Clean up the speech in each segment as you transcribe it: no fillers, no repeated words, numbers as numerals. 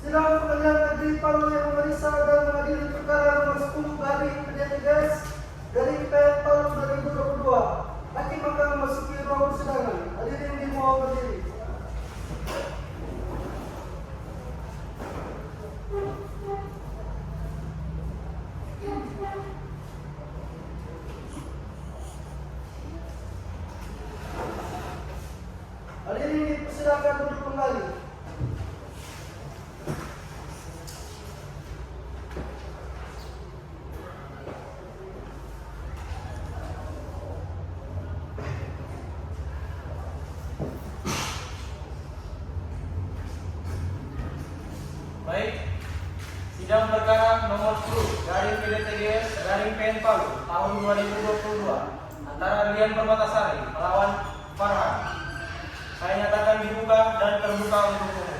Sidang Pengadilan Negeri Palu yang memeriksa dan mengadili perkara nomor 10 garing PDTGS garing PN Palu 2022. Hakim akan memasuki ruang persidangan. Hadirin dimohon berdiri. Hadirin dipersilakan duduk kembali. Baik, sidang perkara nomor 10 garing PDTGS garing PN Palu tahun 2022 antara Rian Permatasari melawan Farhan. Saya nyatakan dibuka dan terbuka untuk umum.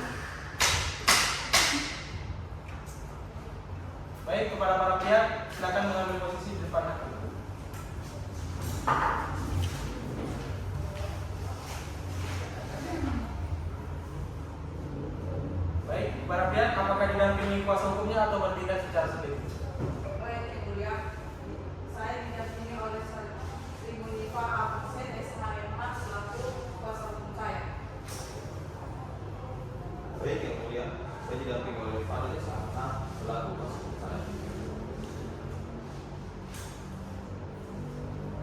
Baik, kepada para pihak silakan mengambil posisi di depan hakim. Baik, para pihak apakah didampingi kuasa hukumnya atau bertindak secara sendiri? Baik, Yang Mulia, saya didampingi oleh Sri Munifa Absen SHMH selaku kuasa hukum saya. Baik, Yang Mulia, saya didampingi oleh Fadil SHMH selaku kuasa hukum saya.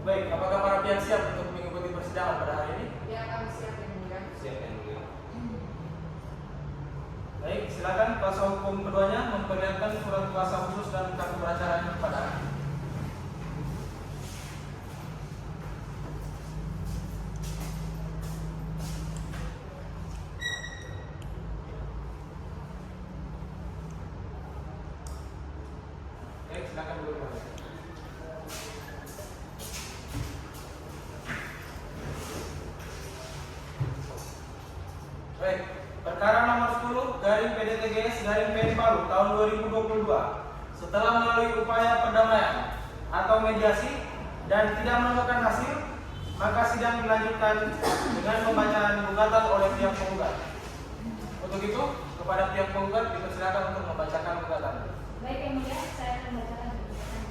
Baik, apakah para pihak siap untuk mengikuti persidangan pada hari ini? Ya, kami siap, Yang Mulia. Siap, Yang Mulia. Baik, silakan kuasa hukum keduanya memperlihatkan surat kuasa khusus dan kartu peracaranya kepada hakim. Baik, silakan dulu. Baik, perkara nomor 10 garing PDTGS garing PN Palu tahun 2022 setelah melalui upaya perdamaian atau mediasi dan tidak menemukan hasil, maka sidang dilanjutkan dengan pembacaan gugatan oleh pihak penggugat. Untuk itu, kepada pihak penggugat dipersilakan untuk membacakan gugatan. Baik, Yang Mulia, saya akan membacakan gugatan.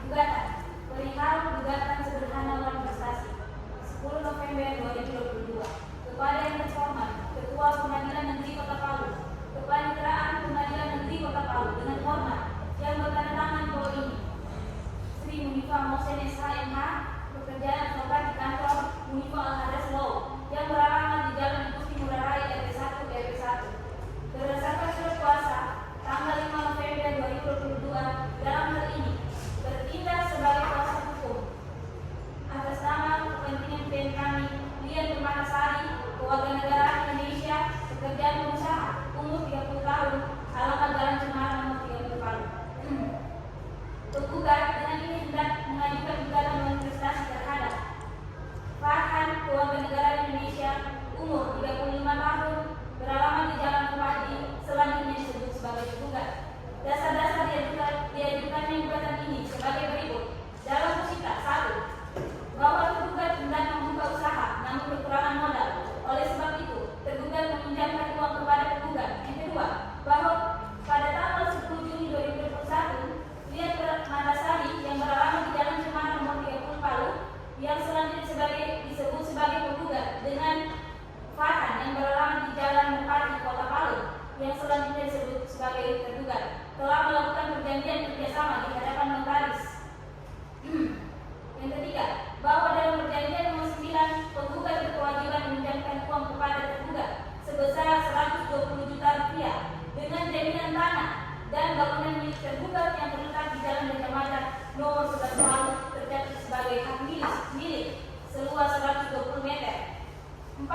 Gugatan perihal gugatan sederhana lawan prestasi 10 November 2022 kepada yang terhormat Ketua Pengadilan Negeri Kota Palu, Kepaniteraan Pengadilan Negeri Kota Palu dengan hormat yang bertandatangan bahwa ini Sri Munifa Mohsen SHMH, pekerjaan advokat di kantor Munifa Al-Hadas Law yang beralamat di Jalan Igusti Ngurah Rai RW 1 RW 1 berdasarkan surat kuasa tanggal 5 November 2022 dalam hal ini bertindak sebagai kuasa hukum atas nama kepentingan klien kami Rian Permatasari, Kewarganegaraan Indonesia, pekerjaan pengusaha, umur 30 tahun, alamat Jalan Cemara nomor 30 Palu. Penggugat dengan ini hendak mengajukan gugatan manifestasi terhadap Farhan, Kewarganegaraan Indonesia, umur 35 tahun, beralamat di Jalan Pemadi, selanjutnya disebut sebagai penggugat. Dasar-dasar diajukannya gugatan ini sebagai berikut. Dalam posita 1, bahwa tergugat hendak membuka usaha namun kekurangan modal. Oleh sebab itu, tergugat meminjamkan uang kepada penggugat. Yang kedua, bahwa pada tanggal 10 Juni 2021, Rian Permatasari yang beralamat di Jalan Cemara nomor 30 Palu yang selanjutnya disebut sebagai penggugat dengan Farhan yang beralamat di Jalan Merpati Kota Palu yang selanjutnya disebut sebagai tergugat telah melakukan perjanjian kerjasama di hadapan notaris. Yang ketiga, bahwa dalam perjanjian nomor 9, penggugat berkewajiban meminjamkan uang kepada tergugat sebesar 120 juta rupiah dengan jaminan tanah dan bangunan milik tergugat yang terletak di Jalan Gajah Mada nomor 11 Palu tercatat sebagai hak milik seluas 120 meter. 4.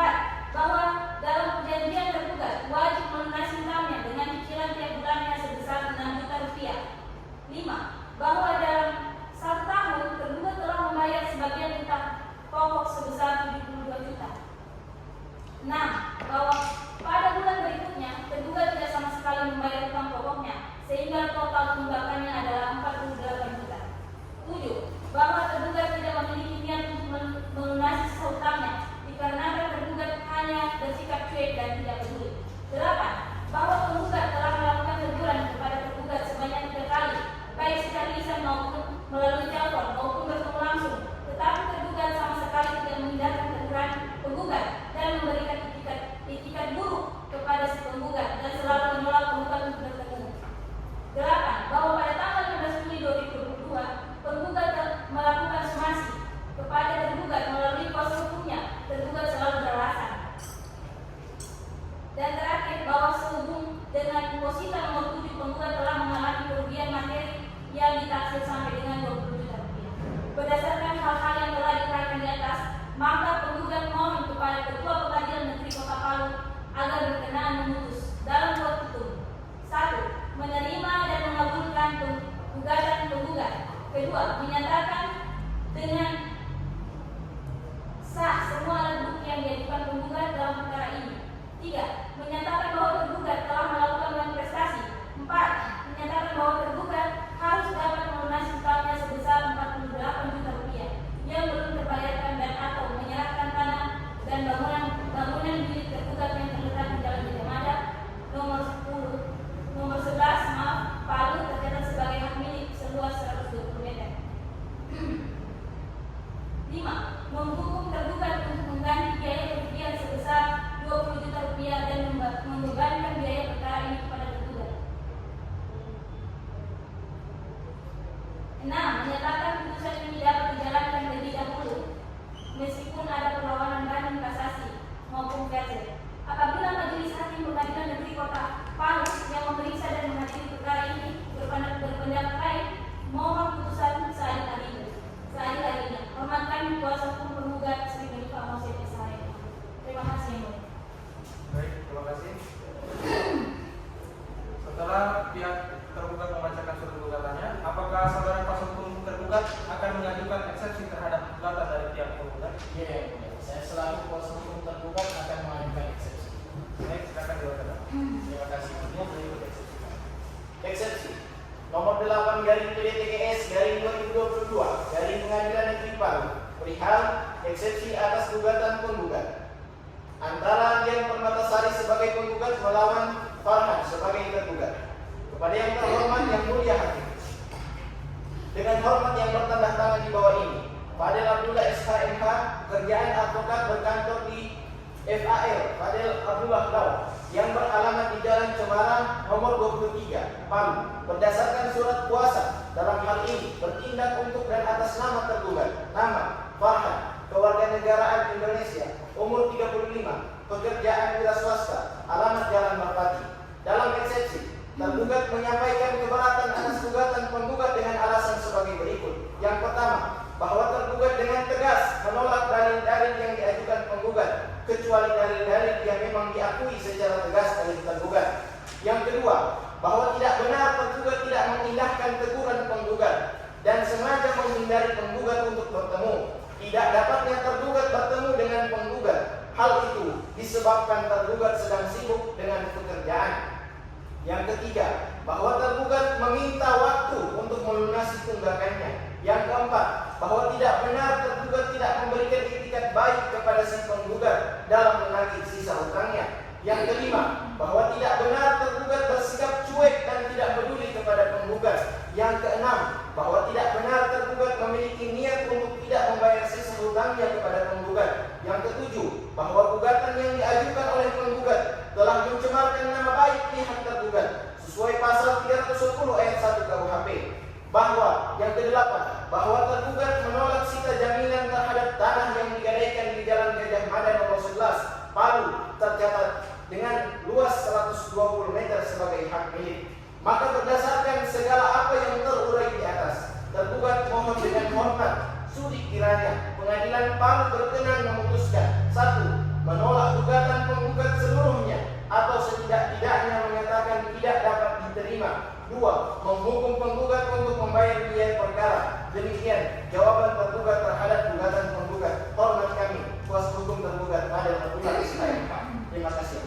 Bahwa dalam perjanjian tergugat wajib melunasi hutangnya dengan cicilan tiap bulannya sebesar 6 juta rupiah. 5. Bahwa dalam 1 tahun tergugat telah membayar sebagian hutang pokok sebesar 72 juta. 6. Bahwa pada bulan berikutnya tergugat tidak sama sekali membayar hutang pokoknya sehingga total tunggakannya adalah 48 juta. 7. Bahwa tergugat tidak memiliki niat untuk melunasi sisa hutangnya dikarenakan tergugat hanya bersikap cuek dan tidak peduli. 8. deposita nomor 7 penggugat telah mengalami kerugian materi yang ditaksir sampai dengan 20 juta rupiah. Berdasarkan hal-hal yang telah diterangkan di atas, maka penggugat mohon kepada Ketua Pengadilan Negeri Kota Palu agar berkenaan memutus dalam 2 petitum. 1. Menerima dan mengabulkan gugatan penggugat. Kedua, menyatakan dengan sah semua alat bukti yang diajukan penggugat dalam perkara ini. 3. Menyatakan bahwa tergugat telah melakukan manifestasi. 4. Menyatakan bahwa tergugat harus dapat melunasi utangnya sebesar 48 juta rupiah yang belum terbayarkan dan atau menyerahkan tanah dan bangunan milik tergugat yang terletak di Jalan Gajah Mada nomor 11 Palu tercatat sebagai hak milik seluas 120 meter. 5. Menghukum tergugat untuk mengganti biaya kerugian sebesar 20 juta rupiah dan membebankan biaya perkara ini kepada tergugat. 6. Menyatakan putusan ini dapat dijalankan lebih dahulu meskipun ada perlawanan banding kasasi maupun versi. Apabila Majelis Hakim Pengadilan Negeri Kota Palu yang memeriksa dan mengadili perkara ini berpendapat lain, mohon putusan seadil-adilnya. Hormat kami kuasa hukum penggugat Sri Menifah Mose Pesare. Terima kasih. Baik, terima kasih. Setelah pihak tergugat membacakan surat gugatannya, apakah saudara kuasa hukum tergugat akan mengajukan eksepsi terhadap gugatan dari pihak penggugat? Iya, yang mulia. Saya selaku kuasa hukum tergugat akan mengajukan eksepsi. Baik, silakan diwakilkan. Terima kasih. Semua berikut eksepsi. Eksepsi nomor 8 garing PDTGS garing 2022 garing Pengadilan Negeri Palu perihal eksepsi atas gugatan penggugat antara Dian Permatasari sebagai penggugat melawan Farhan sebagai tergugat. Kepada yang terhormat yang mulia hakim, dengan hormat yang bertanda tangan di bawah ini, Fadel Abdullah SHMH, kerjaan advokat berkantor di FAL Fadel Abdullah Lau yang beralamat di Jalan Cemara nomor 23 Palu, berdasarkan surat kuasa dalam hal ini bertindak untuk dan atas nama tergugat, nama Farhan, kewarganegaraan Indonesia, umur 35, pekerjaan wira swasta, alamat Jalan Merpati. Dalam eksepsi, tergugat menyampaikan keberatan atas gugatan penggugat dengan alasan sebagai berikut. Yang pertama, bahwa tergugat dengan tegas menolak dalil-dalil yang diajukan penggugat, kecuali dalil-dalil yang memang diakui secara tegas oleh tergugat. Yang kedua, bahwa tidak benar tergugat tidak mengindahkan teguran penggugat dan sengaja menghindari penggugat untuk bertemu. Tidak dapatnya tergugat bertemu dengan penggugat, hal itu disebabkan tergugat sedang sibuk dengan pekerjaan. Yang ketiga, bahwa tergugat meminta waktu untuk melunasi tunggakannya. Yang keempat, bahwa tidak benar tergugat tidak memberikan itikat baik kepada si penggugat dalam menagih sisa hutangnya. Yang kelima, bahwa tidak benar tergugat bersikap cuek dan tidak peduli kepada penggugat. Yang keenam, bahwa tidak benar tergugat memiliki niat untuk tidak membayar sisa hutangnya kepada penggugat. Yang ketujuh, bahwa gugatan yang diajukan oleh penggugat telah mencemarkan nama baik pihak tergugat sesuai pasal 310 ayat 1 KUHP. Bahwa yang kedelapan, bahwa tergugat menolak sita jaminan terhadap tanah yang digadaikan di Jalan Gajah Mada nomor 11 Palu tercatat dengan luas 120 meter sebagai hak milik. Maka berdasarkan segala apa yang terurai di atas, tergugat mohon dengan hormat sudi kiranya Pengadilan Palu berkenan memutuskan: 1. Menolak gugatan penggugat seluruhnya atau setidak-tidaknya menyatakan tidak dapat diterima. 2. Menghukum penggugat untuk membayar biaya perkara. Demikian jawaban tergugat terhadap gugatan penggugat. Hormat kami, kuasa hukum tergugat Fadel Abdullah SHMH. Terima kasih.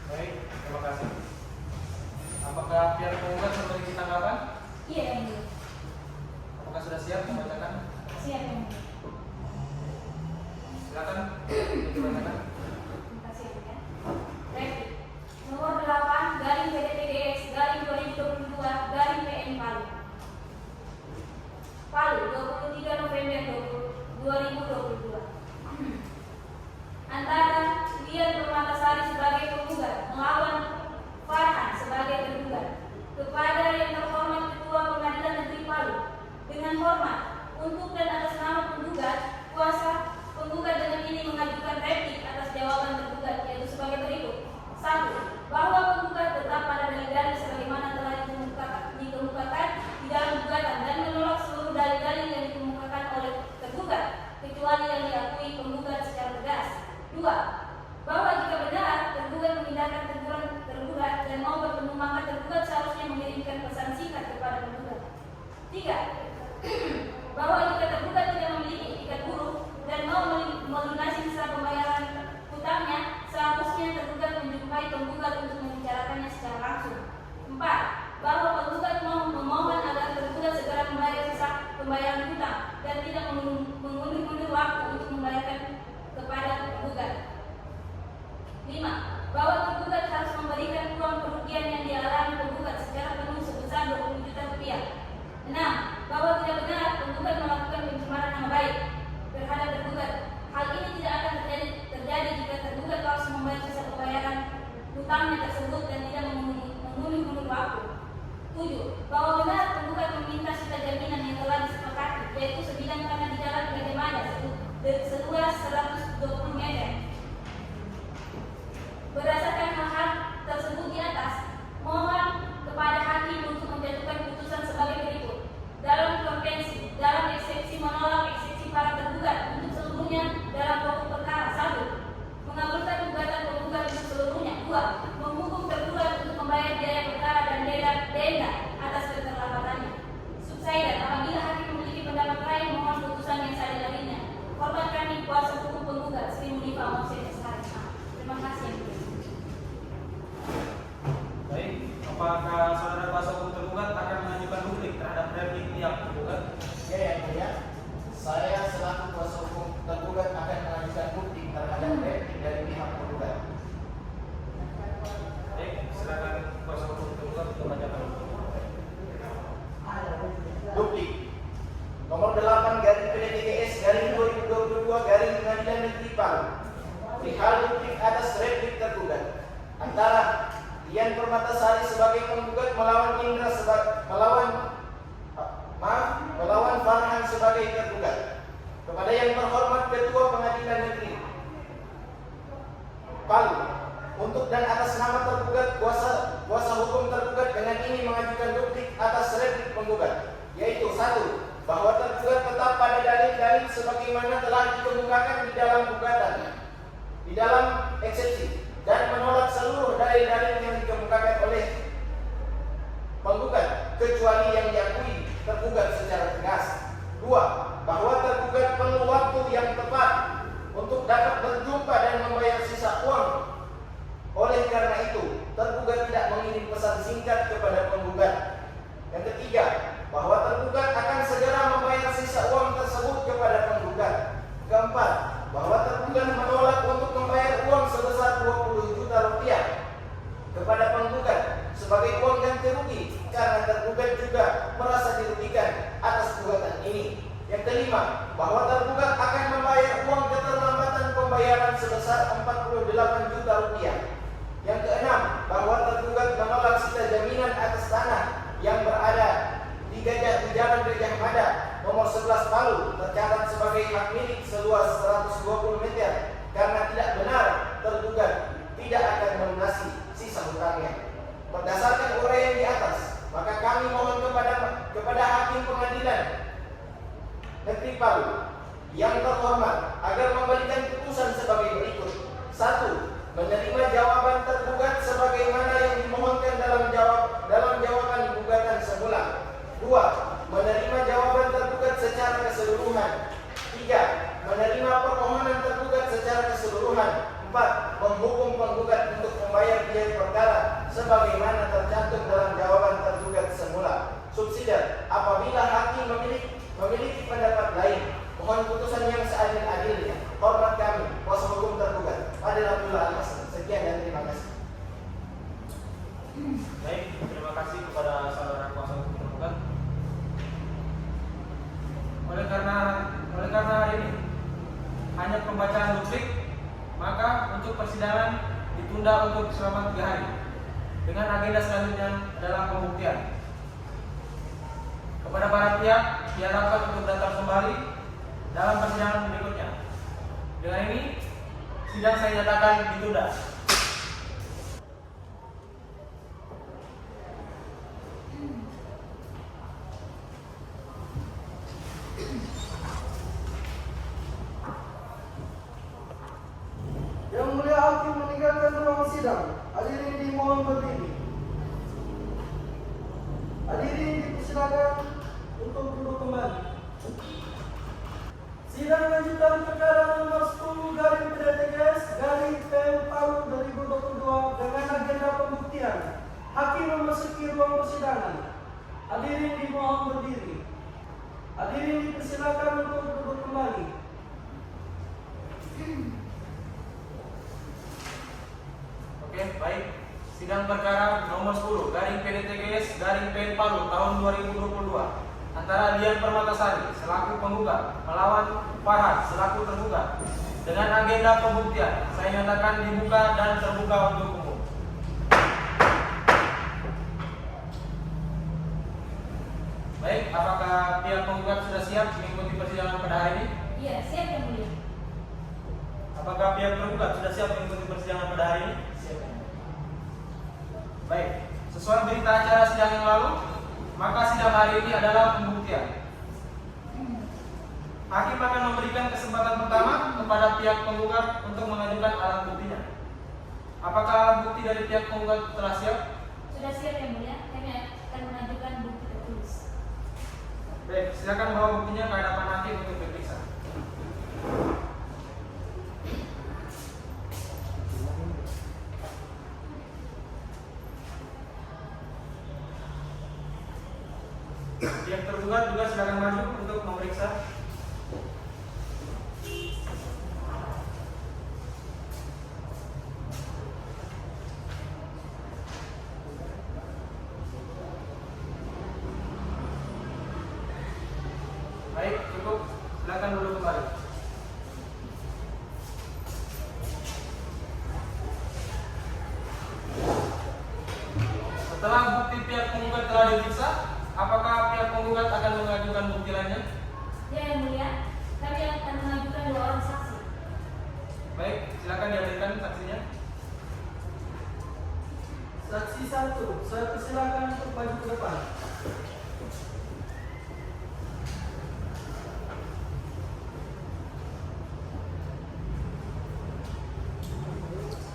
Baik, terima kasih. Apakah pihak penggugat memiliki tanggapan? Iya, yang mulia. Apakah sudah siap membacakan? Siap, yang mulia. Silakan dibacakan. Terima kasih, ya. Baik. Nomor 8 garing PDTGS garing 2022 garing PN Palu. menjumpai penggugat untuk membicarakannya secara langsung. 4. Bahwa penggugat memohon agar tergugat segera membayar sisa pembayaran hutang dan tidak mengundur-undur waktu untuk membayarkan kepada penggugat. 5. Bahwa penggugat harus memberikan uang kerugian yang dialami penggugat secara penuh sebesar 20 juta rupiah. 6. Bahwa tidak benar penggugat melakukan pencemaran nama baik terhadap tergugat. Hal ini tidak akan terjadi jika tergugat langsung membayar sisa pembayaran hutangnya tersebut dan tidak mengundur-undur waktu. 7. Bahwa benar penggugat meminta sisa jaminan yang telah disepakati, yaitu sebidang tanah di Jalan Gajah seluas 120 meter. Berdasarkan hal-hal tersebut di atas, mohon kepada hakim untuk menjatuhkan putusan sebagai berikut. Dalam konvensi, dalam eksepsi menolak eksepsi para tergugat untuk seluruhnya dalam pokok perkara. 1. Mengabulkan gugatan penggugat untuk seluruhnya. 2. Menghukum tergugat untuk membayar biaya perkara dan denda atas keterlambatannya. Subsidiar, apabila hakim memiliki pendapat lain, mohon putusan yang seadil adilnya. Hormat kami kuasa hukum penggugat Sri Munifa Mercedes Harisma. Terima kasih yang mulia. Baik, apakah saudara kuasa hukum tergugat akan mengajukan duplik terhadap replik pihak tergugat? Ya, yang mulia, saya selaku kuasa hukum tergugat akan mengajukan bukti terhadap replik dari pihak tergugat. Baik, silakan kuasa hukum tergugat untuk membacakan. Duplik nomor 8 garing PDTGS garing 2022 garing Pengadilan Negeri Palu. Perihal duplik atas replik tergugat antara Dian Permatasari sebagai penggugat melawan melawan Farhan sebagai tergugat. Kepada yang terhormat Ketua Pengadilan Negeri Palu, untuk dan atas nama tergugat, kuasa hukum tergugat dengan ini mengajukan duplik atas replik penggugat, yaitu 1. Bahwa tergugat tetap pada dalil-dalil sebagaimana telah dikemukakan di dalam gugatan, di dalam eksepsi, dan menolak seluruh dalil-dalil yang dikemukakan oleh penggugat kecuali yang diakui tergugat secara tegas. 2. Bahwa tergugat perlu waktu yang tepat untuk dapat berjumpa dan membayar sisa uang. Oleh karena itu, tergugat tidak mengirim pesan singkat kepada penggugat. Yang ketiga, bahwa tergugat akan segera membayar sisa uang tersebut kepada penggugat. Keempat, bahwa tergugat menolak untuk membayar uang sebesar 20 juta rupiah kepada penggugat sebagai uang ganti rugi karena tergugat juga merasa dirugikan atas gugatan ini. Yang kelima, bahwa tergugat akan membayar uang keterlambatan pembayaran sebesar 48 juta rupiah. Yang keenam, bahwa tergugat menolak sisa jaminan atas tanah yang berada di Jalan Gajah Mada nomor 11 Palu tercatat sebagai hak milik seluas 120 meter karena tidak benar tergugat tidak akan melunasi sisa hutangnya. Berdasarkan uraian di atas, maka kami mohon kepada hakim pengadilan negeri Palu yang terhormat agar memberikan putusan sebagai berikut. 1. Menerima jawaban tergugat sebagaimana yang dimohonkan dalam jawaban gugatan semula. 2. Menerima jawaban tergugat secara keseluruhan. 3. Menerima permohonan tergugat secara keseluruhan. 4. Menghukum penggugat untuk membayar biaya perkara sebagaimana tercantum dalam jawaban tergugat semula. Subsidiar, apabila hakim memiliki pendapat lain, mohon putusan yang seadil-adilnya. Hormat kami, kuasa hukum tergugat Fadil Abdullah Al-Hasan. Sekian dan terima kasih. Baik, terima kasih kepada saudara kuasa hukum tergugat. Oleh karena ini hanya pembacaan duplik, maka untuk persidangan ditunda untuk selama 3 hari dengan agenda selanjutnya adalah pembuktian. Kepada para pihak diharapkan untuk datang kembali dalam persidangan berikutnya. Dengan ini sidang saya nyatakan ditunda. Yang mulia hakim meninggalkan ruang sidang. Hadirin dimohon berdiri. Hadirin dipersilakan untuk duduk kembali. Sidang lanjutan perkara nomor 10 garing PDTGS garing PM Palu 2022 dengan Hadirin dimohon berdiri. Hadirin dipersilakan untuk duduk kembali. Oke, baik. Sidang perkara nomor 10 garing PDTGS garing PN Palu tahun 2022 antara Dian Permatasari selaku penggugat melawan Farhad selaku tergugat dengan agenda pembuktian saya nyatakan dibuka dan terbuka untuk umum. Baik, apakah pihak penggugat sudah siap mengikuti persidangan pada hari ini? Iya, siap Yang Mulia. Apakah pihak tergugat sudah siap mengikuti persidangan pada hari ini? Siap. Baik, sesuai berita acara sidang yang lalu, maka sidang hari ini adalah pembuktian. Hakim akan memberikan kesempatan pertama kepada pihak penggugat untuk mengajukan alat buktinya. Apakah alat bukti dari pihak penggugat telah siap? Sudah siap Yang Mulia. Kami akan mengajukan bukti tertulis. Baik, silakan bawa buktinya ke hadapan hakim untuk diperiksa. Pihak tergugat juga silakan maju untuk memeriksa. Baik, cukup. Silakan dulu kembali. Setelah bukti pihak penggugat telah diperiksa, apakah pihak penggugat akan mengajukan bukti lainnya? Ya Yang Mulia, kami akan mengajukan 2 orang saksi. Baik, silakan dihadirkan saksinya. Saksi 1, saya persilakan untuk maju ke depan.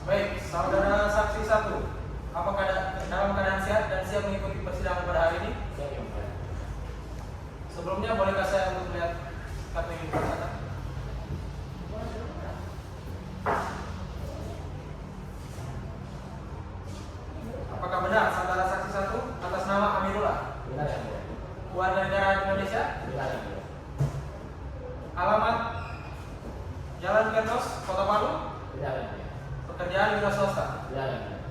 Baik, saudara saksi 1, apakah dalam keadaan sehat dan siap mengikuti persidangan pada hari ini? Siap Yang Mulia. Sebelumnya bolehkah saya untuk melihat kartu yang diperiksa? Apakah benar saudara saksi 1 atas nama Amirullah, Benar Yang Mulia. warga negara Indonesia, Benar Yang Mulia. alamat Jalan Kendos, Kota Palu, Benar Yang Mulia. pekerjaan wira swasta? Benar Yang Mulia.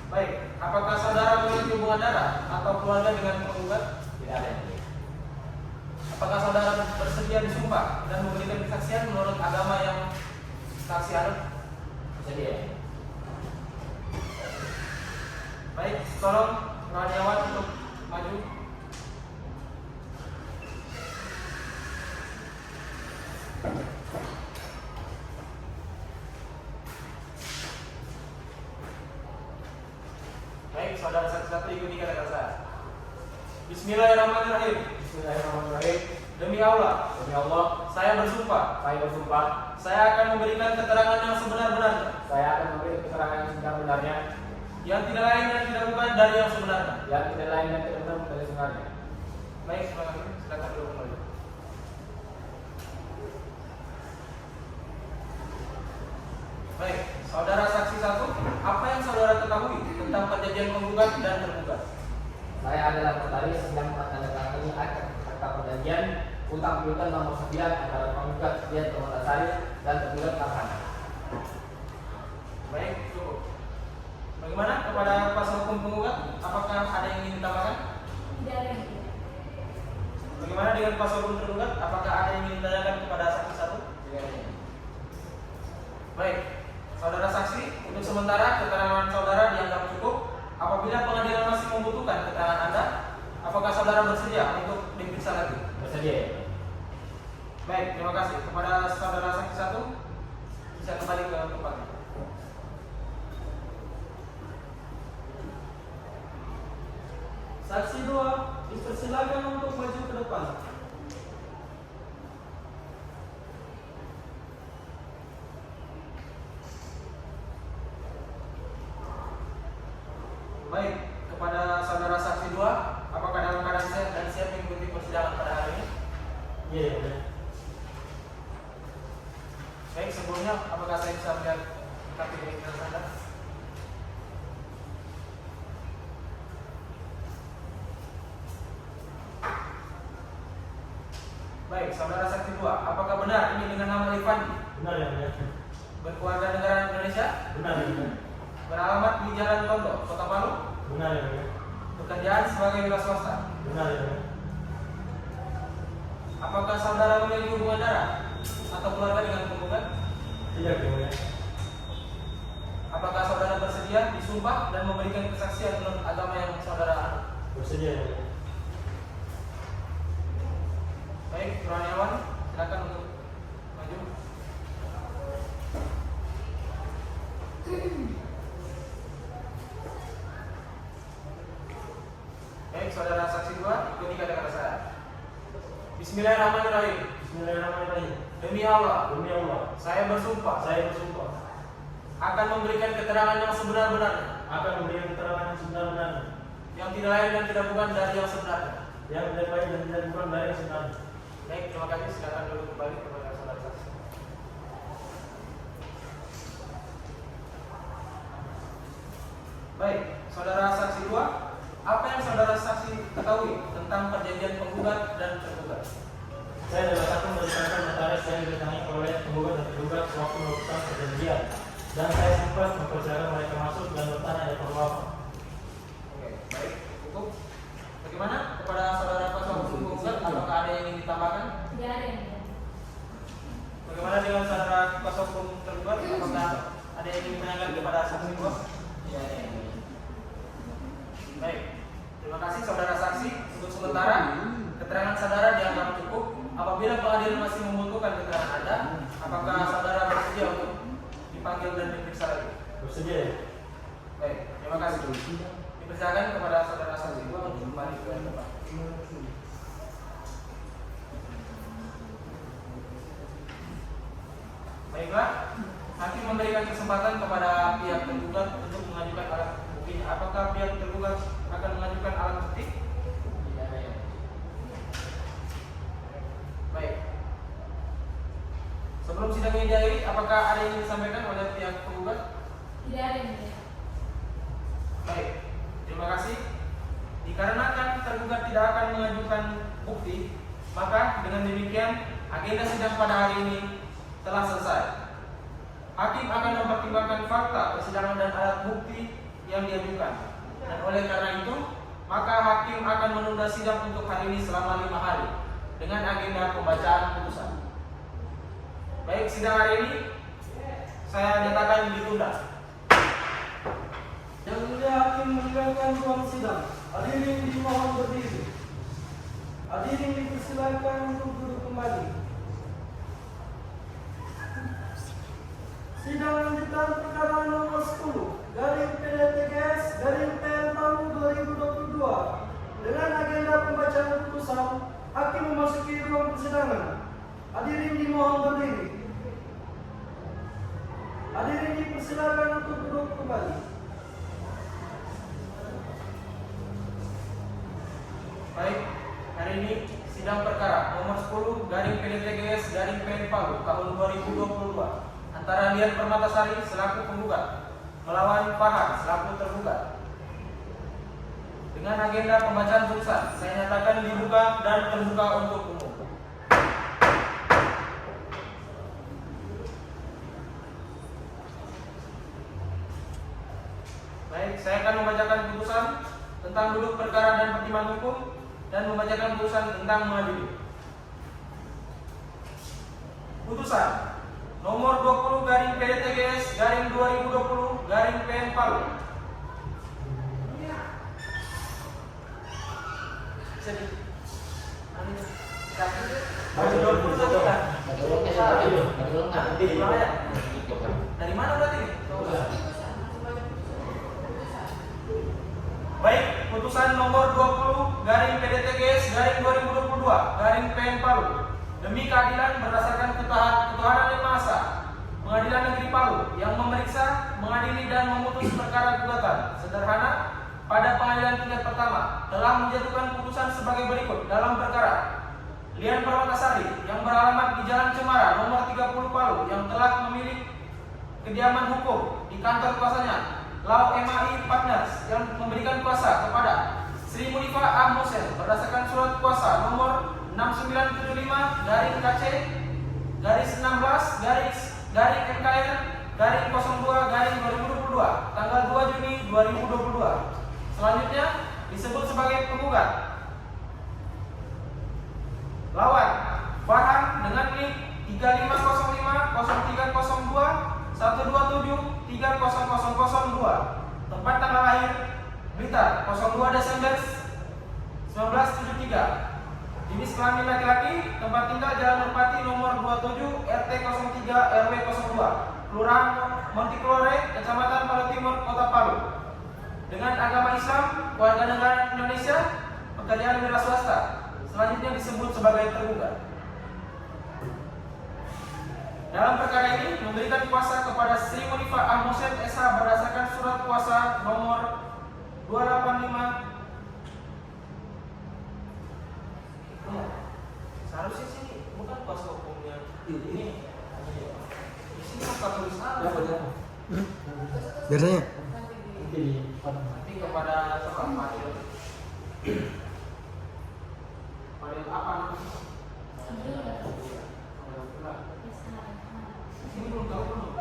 Baik, apakah saudara memiliki hubungan darah atau keluarga dengan penggugat? Benar Yang Mulia. Apakah saudara bersedia disumpah dan memberikan kesaksian menurut agama yang saksi anut? Bersedia. Baik, tolong Raniawan untuk maju. Baik, saudara saksi 1 ikuti kata-kata saya. Bismillahirrahmanirrahim. Bismillahirrahmanirrahim. Demi Allah, Demi Allah, saya bersumpah, saya bersumpah, saya akan memberikan keterangan yang sebenar-benarnya, saya akan memberi keterangan yang sebenar-benarnya, yang tidak lain dan tidak bukan dari yang sebenarnya. yang tidak lain dan tidak benar dari sebenarnya. Baik, silakan dulu kembali. Baik, saudara saksi 1, apa yang saudara ketahui tentang perjanjian penggugat dan tergugat? Saya adalah notaris yang menandatangani akta perjanjian utang piutang nomor 9 antara penggugat Dian Permatasari dan tergugat Farhad. Baik, cukup. Bagaimana kepada kuasa hukum penggugat? Apakah ada yang ingin ditambahkan? Tidak ada Yang Mulia. Bagaimana dengan kuasa hukum tergugat? Apakah ada yang ingin ditanyakan kepada saksi 1? Baik, saudara saksi, untuk sementara keterangan saudara dianggap cukup. Apabila pengadilan masih membutuhkan keterangan Anda, apakah saudara bersedia untuk diperiksa lagi? Bersedia. Baik, terima kasih. Kepada saudara saksi 1, bisa kembali ke tempatnya. Saksi 2, dipersilakan untuk maju ke depan. Baik, kepada saudara saksi 2, apakah dalam keadaan sehat dan siap mengikuti persidangan pada hari ini? Iya, Yang Mulia. Baik, sebelumnya apakah saya bisa melihat kartu identitas Anda? Baik, saudara saksi 2, apakah benar ini dengan nama Irfandi? Benar yang mulia. Berkeluarga negara Indonesia? Benar yang mulia. Beralamat di Jalan Tondo, Kota Palu? Benar yang mulia. Pekerjaan sebagai wira swasta? Benar yang mulia. Apakah saudara memiliki hubungan darah atau keluarga dengan penggugat? Tidak yang mulia. Apakah saudara bersedia disumpah dan memberikan kesaksian menurut agama yang saudara anut? Bersedia yang mulia. Baik, Kurniawan, silakan untuk maju. Baik, saudara saksi 2, ikuti kata-kata saya. Bismillahirrahmanirrahim. Bismillahirrahmanirrahim. Demi Allah, Demi Allah, saya bersumpah saya bersumpah akan memberikan keterangan yang sebenar-benarnya, akan memberikan keterangan yang sebenar-benarnya, yang tidak lain dan tidak bukan dari yang sebenarnya. yang tidak baik dan tidak bukan dari yang sebenarnya. Baik, terima kasih. Silakan dulu kembali kepada saudara saksi. Baik, saudara saksi 2, apa yang saudara saksi ketahui tentang perjanjian penggugat dan tergugat? Saya adalah satu merupakan notaris yang didatangi oleh penggugat dan tergugat sewaktu melakukan perjanjian, dan saya sempat mempersilahkan mereka masuk dan bertanya ada perlu apa. Oke, baik, cukup. Bagaimana kepada saudara kuasa hukum penggugat? Apakah ada yang ingin ditambahkan? Tidak ada yang mulia. Bagaimana dengan saudara kuasa hukum tergugat? Apakah ada yang ingin ditanyakan kepada saksi 2? Ya. Baik, terima kasih saudara saksi. Untuk sementara, keterangan saudara dianggap cukup. Apabila pengadilan masih membutuhkan keterangan Anda, apakah saudara bersedia untuk dipanggil dan diperiksa lagi? Bersedia ya? Baik, terima kasih. Dipersilakan kepada saudara saksi 2 untuk kembali ke depan. Baiklah, hakim memberikan kesempatan kepada pihak tergugat untuk mengajukan alat bukti. Apakah pihak tergugat akan mengajukan alat bukti? Baik. Sebelum sidang ini diakhiri, apakah ada yang ingin disampaikan oleh pihak penggugat? Tidak ada yang mulia. Baik, terima kasih. Dikarenakan tergugat tidak akan mengajukan bukti, maka dengan demikian agenda sidang pada hari ini telah selesai. Hakim akan mempertimbangkan fakta persidangan dan alat bukti yang diajukan. Dan oleh karena itu, maka hakim akan menunda sidang untuk hari ini selama 5 hari dengan agenda pembacaan putusan. Baik, sidang hari ini saya nyatakan ditunda. Yang mulia hakim meninggalkan ruang sidang. Hadirin dimohon berdiri. Hadirin dipersilakan untuk duduk kembali. Sidang lanjutan perkara nomor 10 garing PDTGS garing PN Palu 2022 dengan agenda pembacaan putusan. Hakim memasuki ruang persidangan. Hadirin dimohon berdiri. Hadirin dipersilakan untuk duduk kembali. Baik, hari ini sidang perkara nomor 10 garing PDTGS garing PN Palu tahun 2022 antara Lian Permatasari selaku penggugat melawan Fahad selaku tergugat. Dengan agenda pembacaan putusan, saya nyatakan dibuka dan terbuka untuk umum. Baik, saya akan membacakan putusan tentang duduk perkara dan pertimbangan hukum dan membacakan putusan tentang mengadili. Putusan nomor 20 garing PDTGS garing 2020 garing PN Palu. Dari mana berarti? Baik, putusan nomor 20 garing PDTGS garing 2022 garing PN Palu. Demi keadilan berdasarkan ketuhanan yang Maha Esa, Pengadilan Negeri Palu yang memeriksa, mengadili dan memutus perkara gugatan sederhana pada pengadilan tingkat pertama telah menjatuhkan putusan sebagai berikut dalam perkara Lian Permatasari yang beralamat di Jalan Cemara nomor 30 Palu yang telah memilih kediaman hukum di kantor kuasanya Lau MAI Partners yang memberikan kuasa kepada Sri Munifa Ahmusen berdasarkan surat kuasa nomor 6 69/16/MKR/02/2022 tanggal 2 Juni 2022. Selanjutnya disebut sebagai penggugat. Lawan Farhan dengan NIK 3505030212730002. Tempat tanggal lahir Blitar 02 Desember 1973. Jenis kelamin laki-laki, tempat tinggal Jalan Merpati nomor 27 RT 03 RW 02, Kelurahan Montiklore, Kecamatan Palu Timur, Kota Palu. Dengan agama Islam, warga negara Indonesia, pekerjaan wira swasta. Selanjutnya disebut sebagai tergugat. Dalam perkara ini memberikan kuasa kepada Sri Munifah Ahmosen SH berdasarkan surat kuasa nomor 285. Seharusnya sini bukan kuasa hukumnya ini. Di sini bukan tulis apa? Biasanya Nanti kepada Fadil apa? Ini belum tahu belum.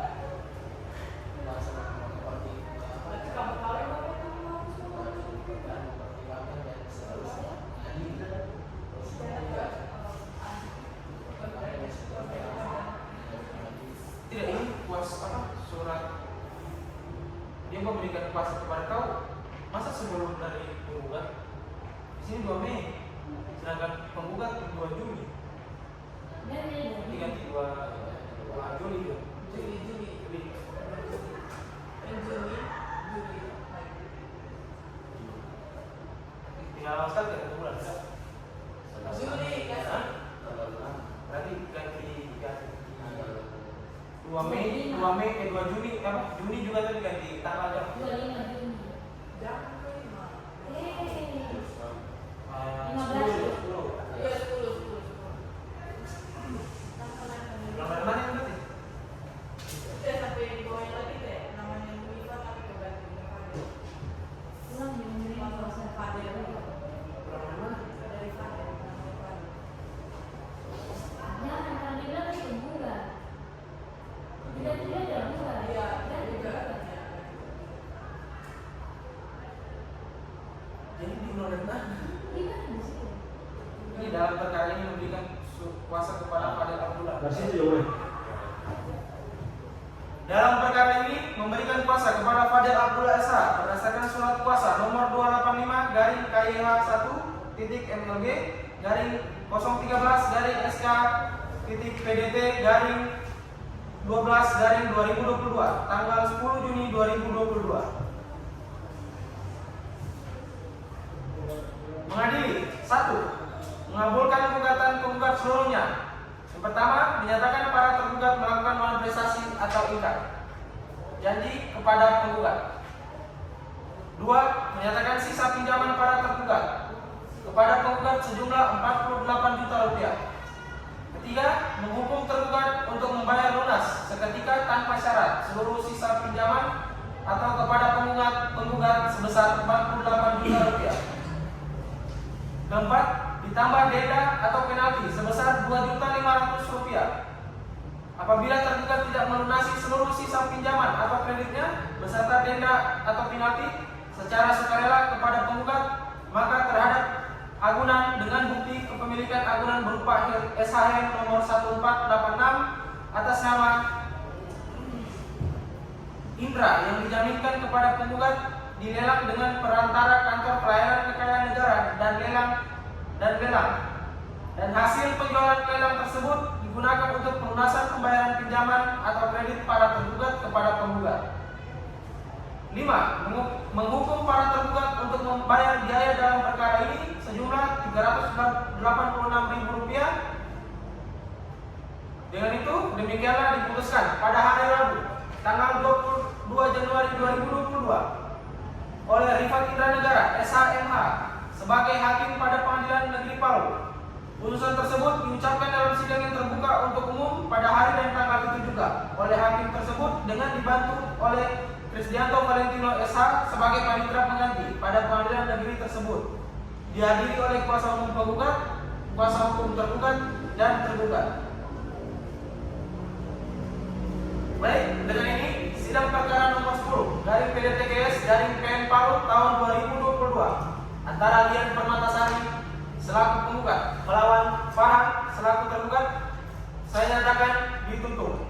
Berarti kamu tahu yang apa itu? Tidak, ini kuasa apa? Surat dia memberikan kuasa kepada kau. Masa sebelum dari penggugat? Di sini 2 Mei, sedangkan penggugat 2 Juni. Diganti 2 Juli itu. Juli. Tinggal lama sekali kan bulan enggak? Juli kan? Berarti ganti 2 Mei, 2 Juni apa? Juni juga tadi ganti tanggalnya. 25 Juni. Jangan terima. 10. Iya 10. Bulan mana yang berarti? Udah sampai di bawahnya lagi deh. Namanya Munifah tapi berarti Fadil. Pulang Juni proses Fadil. Bulan mana? Dari Fadil. Namanya Fadil. Jangan kalau dibilang kan penggugat. Tidak tergugat. Iya, juga. Jadi di bulan mana? Iya di situ. Ini dalam perkara ini memberikan kuasa kepada Fadil Abdullah. Dalam perkara ini memberikan kuasa kepada Fadil Abdullah SH berdasarkan surat kuasa nomor 285-KYH1-MLG-013-PDT-12-2022 tanggal 10 Juni 2022. Mengadili 1. Mengabulkan gugatan penggugat seluruhnya. Yang pertama, menyatakan para tergugat melakukan manifestasi atau ingkar janji kepada penggugat. 2. Menyatakan sisa pinjaman para tergugat kepada penggugat sejumlah 48 juta rupiah. Ketiga, menghukum tergugat untuk membayar lunas seketika tanpa syarat seluruh sisa pinjaman atau kepada penggugat sebesar 48 juta rupiah. Keempat, ditambah denda atau penalti sebesar Rp2.500.000 apabila tergugat tidak melunasi seluruh sisa pinjaman atau kreditnya beserta denda atau penalti secara sukarela kepada penggugat, maka terhadap agunan dengan bukti kepemilikan agunan berupa SHM nomor 1486 atas nama Indra yang dijaminkan kepada penggugat dilelang dengan perantara kantor pelayanan kekayaan negara dan hasil penjualan lelang tersebut digunakan untuk pelunasan pembayaran pinjaman atau kredit para tergugat kepada penggugat. 5. Menghukum para tergugat untuk membayar biaya dalam perkara ini sejumlah Rp386.000. Dengan itu, demikianlah diputuskan pada hari Rabu, tanggal 22 Januari 2022 oleh Rifat Indra Negara SHMH sebagai hakim pada Pengadilan Negeri Palu. Putusan tersebut diucapkan dalam sidang yang terbuka untuk umum pada hari dan tanggal itu juga oleh hakim tersebut dengan dibantu oleh Krisdianto Valentino SH sebagai panitera pengganti pada Pengadilan Negeri tersebut. Dihadiri oleh kuasa umum penggugat kuasa hukum tergugat dan tergugat. Baik, dengan ini sidang perkara nomor 10 garing PDTGS garing PN Palu tahun 2022 antara Lian Permatasari selaku penggugat melawan Farhan selaku tergugat saya nyatakan ditutup.